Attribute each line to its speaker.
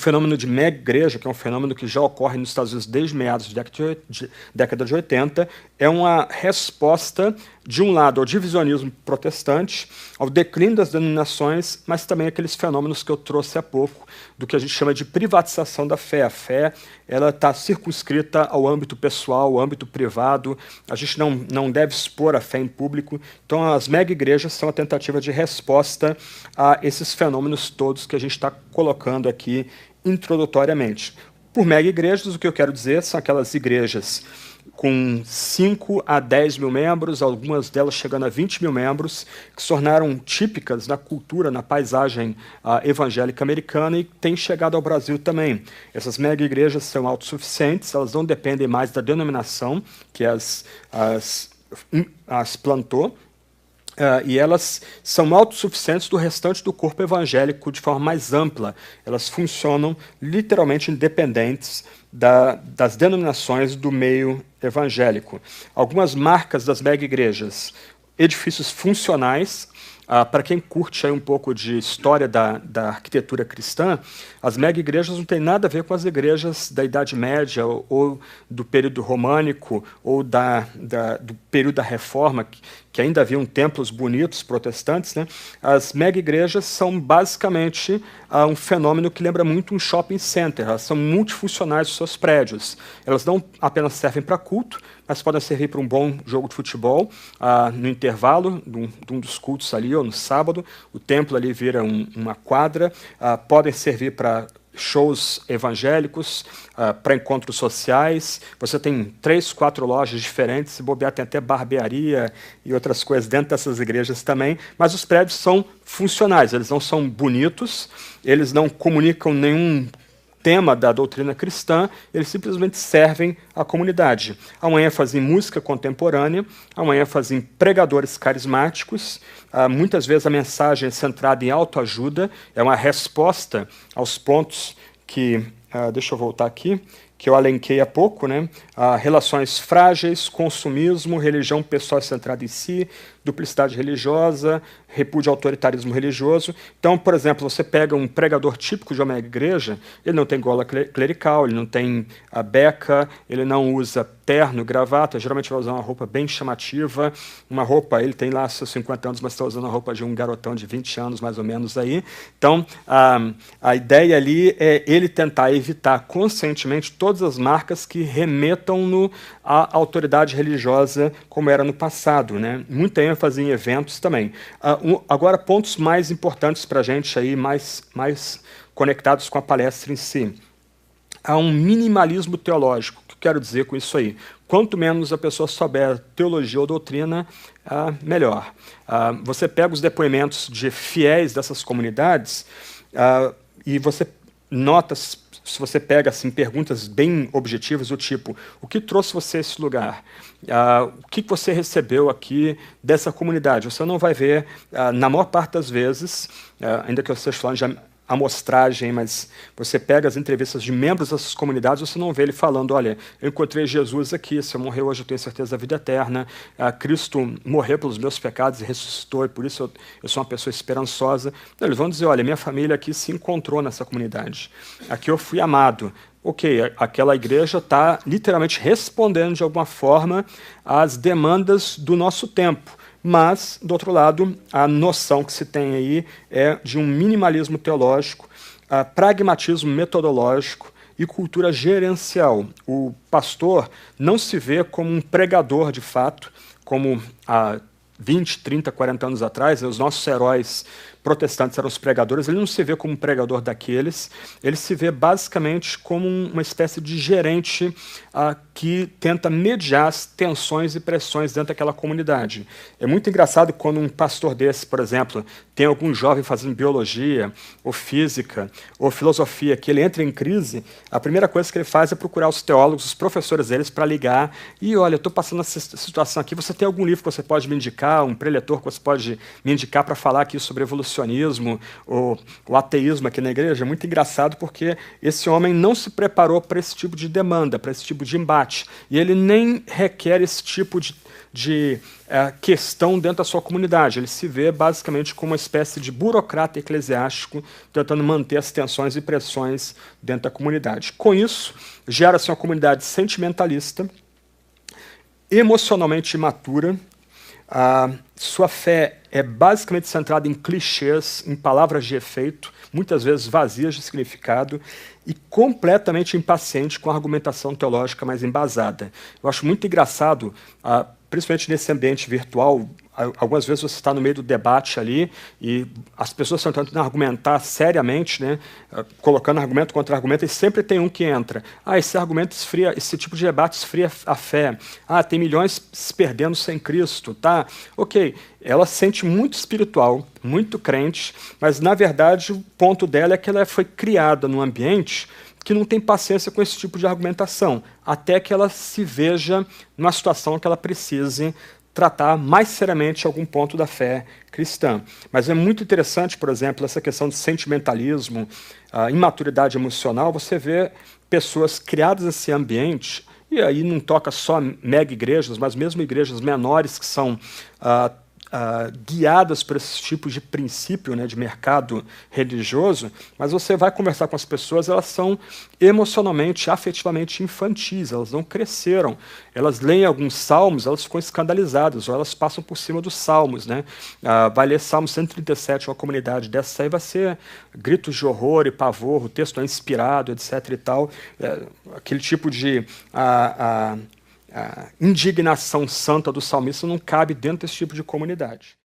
Speaker 1: fenômeno de mega-igreja, que é um fenômeno que já ocorre nos Estados Unidos desde meados de década de 80, é uma resposta, de um lado, ao divisionismo protestante, ao declínio das denominações, mas também aqueles fenômenos que eu trouxe há pouco, do que a gente chama de privatização da fé. A fé ela está circunscrita ao âmbito pessoal, ao âmbito privado, a gente não deve expor a fé em público. Então, as mega-igrejas são a tentativa de resposta a esses fenômenos todos que a gente está colocando aqui introdutoriamente. Por mega-igrejas, o que eu quero dizer são aquelas igrejas com 5 a 10 mil membros, algumas delas chegando a 20 mil membros, que se tornaram típicas na cultura, na paisagem evangélica americana e têm chegado ao Brasil também. Essas mega-igrejas são autossuficientes, elas não dependem mais da denominação que as plantou, e elas são autossuficientes do restante do corpo evangélico de forma mais ampla. Elas funcionam literalmente independentes das denominações do meio evangélico. Algumas marcas das mega-igrejas: edifícios funcionais. Para quem curte aí um pouco de história da arquitetura cristã, as mega-igrejas não têm nada a ver com as igrejas da Idade Média ou do período românico ou do período da Reforma, que ainda haviam templos bonitos protestantes, né? As mega-igrejas são basicamente um fenômeno que lembra muito um shopping center. Elas são multifuncionais os seus prédios. Elas não apenas servem para culto, mas podem servir para um bom jogo de futebol, no intervalo de um dos cultos ali, ou no sábado. O templo ali vira uma quadra. Podem servir para shows evangélicos, para encontros sociais. Você tem 3, 4 lojas diferentes, se bobear tem até barbearia e outras coisas dentro dessas igrejas também, mas os prédios são funcionais, eles não são bonitos, eles não comunicam nenhum tema da doutrina cristã, eles simplesmente servem à comunidade. Há uma ênfase em música contemporânea, há uma ênfase em pregadores carismáticos, muitas vezes a mensagem é centrada em autoajuda, é uma resposta aos pontos que, deixa eu voltar aqui, que eu alenquei há pouco, né? Relações frágeis, consumismo, religião pessoal centrada em si, duplicidade religiosa, repúdio ao autoritarismo religioso. Então, por exemplo, você pega um pregador típico de uma igreja, ele não tem gola clerical, ele não tem a beca, ele não usa terno, gravata, geralmente vai usar uma roupa bem chamativa, uma roupa, ele tem lá seus 50 anos, mas está usando a roupa de um garotão de 20 anos, mais ou menos aí. Então, a ideia ali é ele tentar evitar conscientemente todas as marcas que remetam-no à autoridade religiosa como era no passado, né? Muita ênfase em eventos também. Agora, pontos mais importantes para a gente, aí, mais conectados com a palestra em si. Há um minimalismo teológico. O que eu quero dizer com isso aí? Quanto menos a pessoa souber teologia ou doutrina, melhor. Você pega os depoimentos de fiéis dessas comunidades e você nota, se você pega assim, perguntas bem objetivas, do tipo: o que trouxe você a esse lugar? O que você recebeu aqui dessa comunidade? Você não vai ver, na maior parte das vezes, ainda que eu esteja falando de amostragem, mas você pega as entrevistas de membros dessas comunidades, você não vê ele falando: olha, eu encontrei Jesus aqui, se eu morrer hoje eu tenho certeza da vida eterna, Cristo morreu pelos meus pecados e ressuscitou, e por isso eu sou uma pessoa esperançosa. Não, eles vão dizer: olha, minha família aqui se encontrou nessa comunidade, aqui eu fui amado. Ok, aquela igreja está literalmente respondendo de alguma forma às demandas do nosso tempo. Mas, do outro lado, a noção que se tem aí é de um minimalismo teológico, pragmatismo metodológico e cultura gerencial. O pastor não se vê como um pregador de fato, como há 20, 30, 40 anos atrás, os nossos heróis protestantes eram os pregadores. Ele não se vê como um pregador daqueles, ele se vê basicamente como uma espécie de gerente que tenta mediar as tensões e pressões dentro daquela comunidade. É muito engraçado quando um pastor desse, por exemplo, tem algum jovem fazendo biologia, ou física, ou filosofia, que ele entra em crise, a primeira coisa que ele faz é procurar os teólogos, os professores deles, para ligar: e olha, eu estou passando essa situação aqui, você tem algum livro que você pode me indicar, um preletor que você pode me indicar para falar aqui sobre evolução? negacionismo, o ateísmo aqui na igreja, é muito engraçado porque esse homem não se preparou para esse tipo de demanda, para esse tipo de embate, e ele nem requer esse tipo de questão dentro da sua comunidade. Ele se vê basicamente como uma espécie de burocrata eclesiástico tentando manter as tensões e pressões dentro da comunidade. Com isso, gera-se uma comunidade sentimentalista, emocionalmente imatura. Sua fé é basicamente centrada em clichês, em palavras de efeito, muitas vezes vazias de significado, e completamente impaciente com a argumentação teológica mais embasada. Eu acho muito engraçado, principalmente nesse ambiente virtual, algumas vezes você está no meio do debate ali e as pessoas estão tentando argumentar seriamente, né, colocando argumento contra argumento, e sempre tem um que entra. Esse argumento esfria, esse tipo de debate esfria a fé. Tem milhões se perdendo sem Cristo. Tá? Ok, ela se sente muito espiritual, muito crente, mas, na verdade, o ponto dela é que ela foi criada num ambiente que não tem paciência com esse tipo de argumentação, até que ela se veja numa situação que ela precise tratar mais seriamente algum ponto da fé cristã. Mas é muito interessante, por exemplo, essa questão de sentimentalismo, imaturidade emocional. Você vê pessoas criadas nesse ambiente, e aí não toca só mega igrejas, mas mesmo igrejas menores que são guiadas por esse tipo de princípio, né, de mercado religioso, mas você vai conversar com as pessoas, elas são emocionalmente, afetivamente infantis, elas não cresceram. Elas leem alguns salmos, elas ficam escandalizadas, ou elas passam por cima dos salmos. Né? Vai ler Salmo 137, uma comunidade dessa aí vai ser gritos de horror e pavor, o texto é inspirado, etc. e tal. Aquele tipo de a indignação santa do salmista não cabe dentro desse tipo de comunidade.